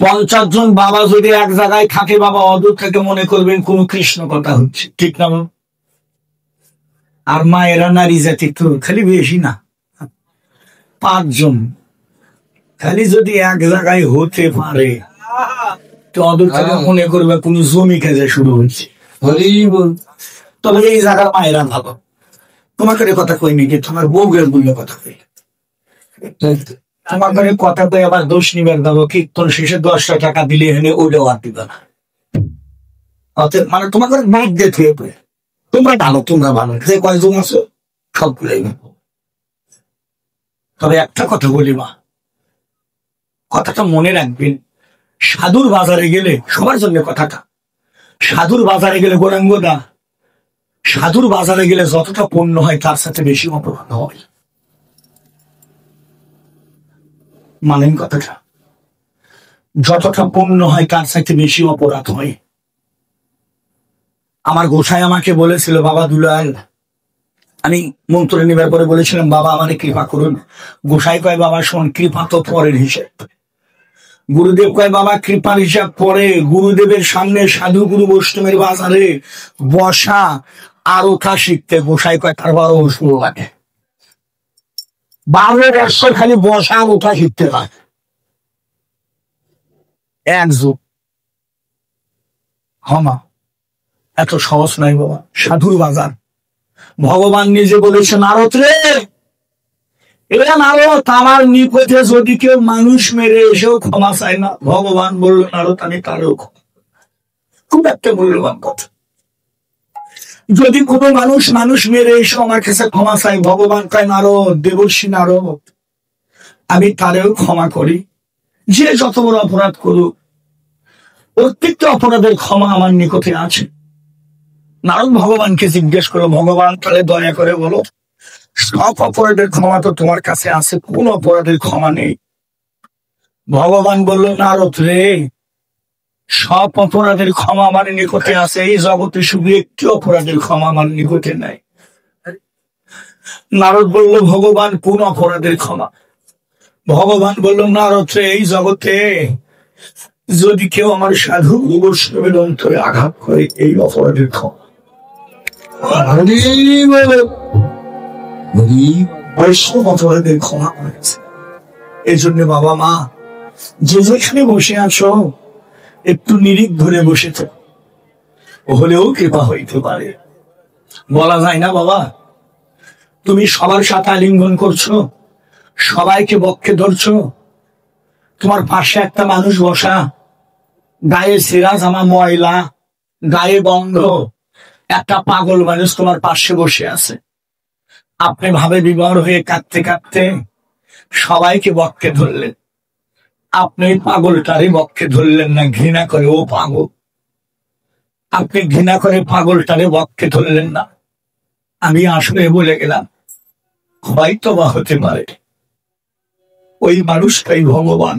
50 জন বাবা যদি এক জায়গায় থাকে, বাবা অদূর থেকে মনে করবেন কোন কৃষ্ণ কথা হচ্ছে, ঠিক না? আর মায়েরা নারী জাতি তো খালি বেশি না, 5 জন খালি যদি এক জায়গায় হতে পারে তো অদূর থেকে মনে করবে কোন জমি কাজে শুরু হচ্ছে। তবে এই জায়গার মায়েরা ভালো। তোমাকে কথা কই নাকি, তোমার বউয়ের বললে কথা কই, তোমার ঘরে কথা কই আবার দোষ নিবেন দেবো, কীর্তন শেষে 10টা টাকা দিলে এনে ওইটাও আর দিবে না। মানে তোমার ঘরে মাইক দিয়ে থুয়ে পড়ে, তোমরা ভালো, তোমরা ভালো, যে কয়জন আছো সবগুলোই। তবে একটা কথা বলি মা, কথাটা মনে রাখবেন, সাধুর বাজারে গেলে সবার জন্য কথাটা, সাধুর বাজারে গেলে গোরাঙ্গদা, সাধুর বাজারে গেলে যতটা পণ্য হয় তার সাথে বেশি অপরাধ হয়। মানেন কথাটা? যতটা পণ্য হয় তার সাথে বেশি অপরাধ হয়। আমার গোসাই আমাকে বলেছিল, বাবা দুলাল, আমি মন্ত্র নিবার পরে বলেছিলাম, বাবা আমাকে কৃপা করুন। গোসাই কয়, বাবা শোন, কৃপা তো পরের হিসেব। গুরুদেব কয়, বাবা কৃপার হিসাব পরে। গুরুদেবের সামনে সাধু গুরু বৈষ্ণবের বাজারে বসা আর ওঠা শিখতে গোসাই কয় তার 12 বছর লাগে। 12 বছর খালি বসা আর ওঠা শিখতে লাগে, এক যুগ। হমা এত সহজ নাই বাবা, সাধুর বাজার। ভগবান নিজে বলেছে, নারদ রে, এরা নারদ, আমার নিকটে যদি কেউ মানুষ মেরে এসেও ক্ষমা চায় না, ভগবান বলল, নারদ আমি তারও ক্ষমা। খুব একটা মূল্যবান কথা। যদি কোনো মানুষ মেরে এসে আমার কাছে ক্ষমা চাই, ভগবান কয়, নারদ, দেবর্ষী নারদ, আমি তারেও ক্ষমা করি। যে যত বড় অপরাধ করুক, প্রত্যেকটা অপরাধের ক্ষমা আমার নিকটে আছে। নারদ ভগবানকে জিজ্ঞেস করলো, ভগবান তাহলে দয়া করে বলো, সব অপরাধের ক্ষমা তো তোমার কাছে আছে, কোন অপরাধের ক্ষমা নেই? ভগবান বলল, নারদ রে, সব অপরাধের ক্ষমা আমার নিকটে আছে, এই জগতে শুধু একটি অপরাধের ক্ষমা আমার নিকটে নাই। নারদ বলল, ভগবান কোন অপরাধের ক্ষমা? ভগবান বলল, নারদ রে, এই জগতে যদি কেউ আমার সাধু বৈষ্ণবের অন্তরে আঘাত করে, এই অপরাধের ক্ষমা। বৈষ্ণব অপরাধের ক্ষমা করেছে। এই জন্য বাবা মা যে যেখানে বসে আছো, একটু নিরিখ ধরে বসেছ, হলেও কৃপা হইতে পারে। বলা যায় না বাবা, তুমি সবার সাথে আলিঙ্গন করছো, সবাইকে বক্ষে ধরছো, তোমার পাশে একটা মানুষ বসা, গায়ে ছেঁড়া জামা, ময়লা, গায়ে বন্ধ, একটা পাগল মানুষ তোমার পাশে বসে আছে। আপনি ভাবে বিবর হয়ে কাঁদতে কাঁদতে সবাইকে বক্ষে ধরলেন, আপনি পাগলটারে বক্ষে ধরলেন না, ঘৃণা করে ও পাগল। আপনি ঘৃণা করে পাগলটারে বক্ষে ধরলেন না। আমি আসলে বলে গেলাম, হয়তো বা হতে পারে ওই মানুষটাই ভগবান।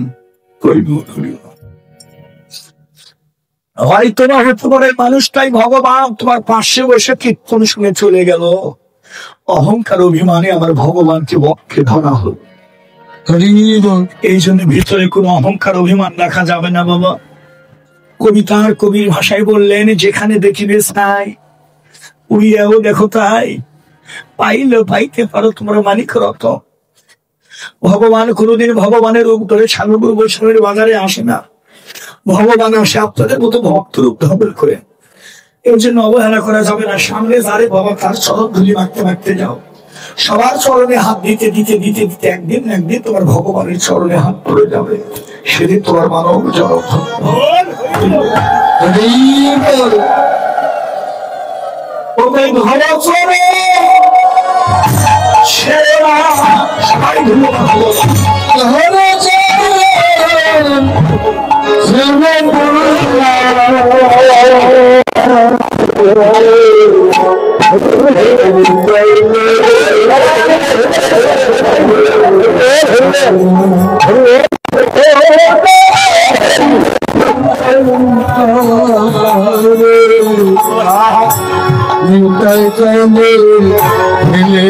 হয়তো বা হতে পারে মানুষটাই ভগবান তোমার পাশে বসে কীর্তন শুনে চলে গেল। অহংকার অভিমানে আমার ভগবানকে বক্ষে ধরা হল। এই জন্য ভিতরে কোনো অহংকার অভিমান রাখা যাবে না বাবা। কবিতার কবির ভাষায় বললেন, যেখানে দেখিবে ছাই, উড়িয়াও দেখো তাই, পাইলে পাইতে পারো তোমার মানিক রত। ভগবান কোনোদিন ভগবানের রূপ ধরে সাধু বৈষ্ণবের বাজারে আসে না। ভগবান আসে আপনাদের মতো ভক্ত রূপ ধারণ করে। এর জন্য অবহেলা করা যাবে না। সামনে যারে বাবা তার চরণ ধুলি মাখতে মাখতে যাও, সবার চরণে হাত দিতে দিতে দিতে দিতে একদিন একদিন তোমার ভগবানের চরণে হাত পড়ে যাবে। সেদিন তোমার মানব জড় মিলে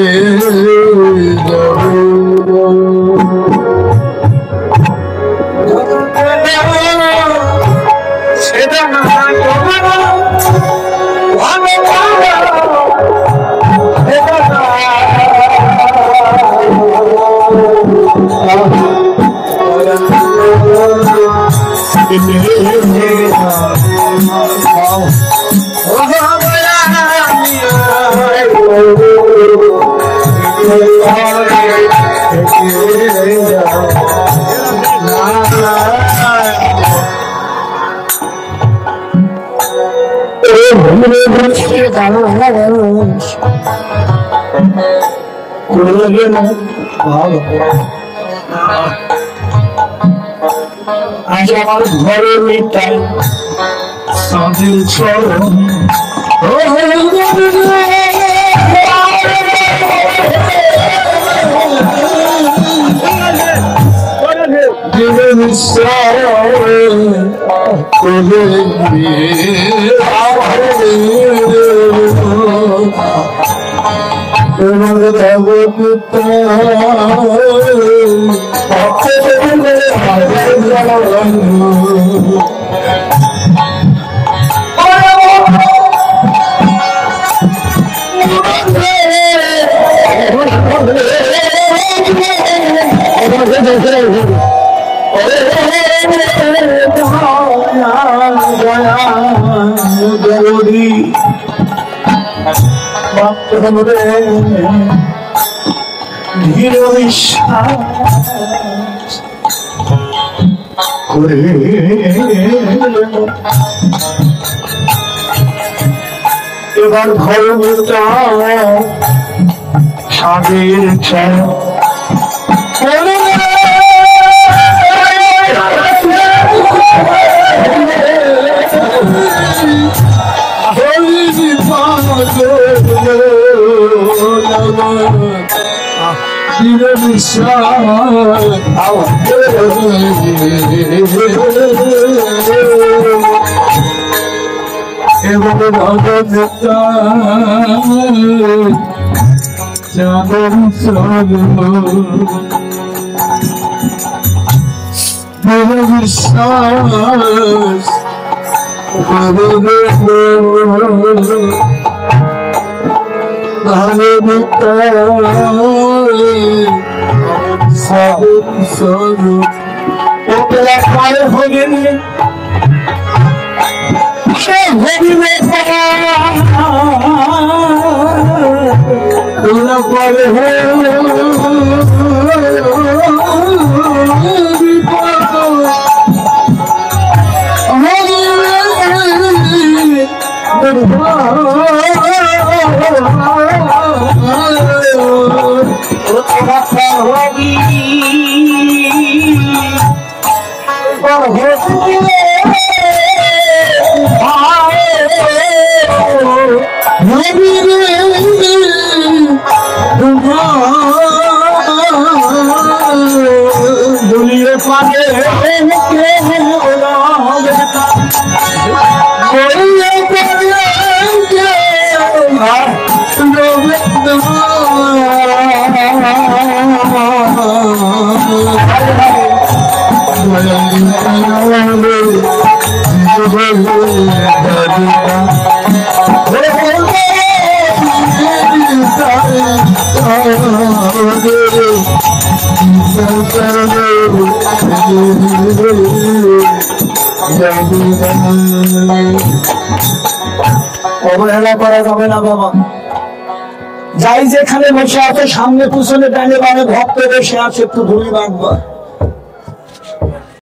আজ আমার ঘরে মিটাই সাদের চরণ এবার ঘর সাদের ছায়া অবহেলা করা যাবে না বাবা। যাই যেখানে বসে আছে সামনে পিছনে ডানে বামে ভক্ত বসে আছে, একটু ধুলি বাঁধবা।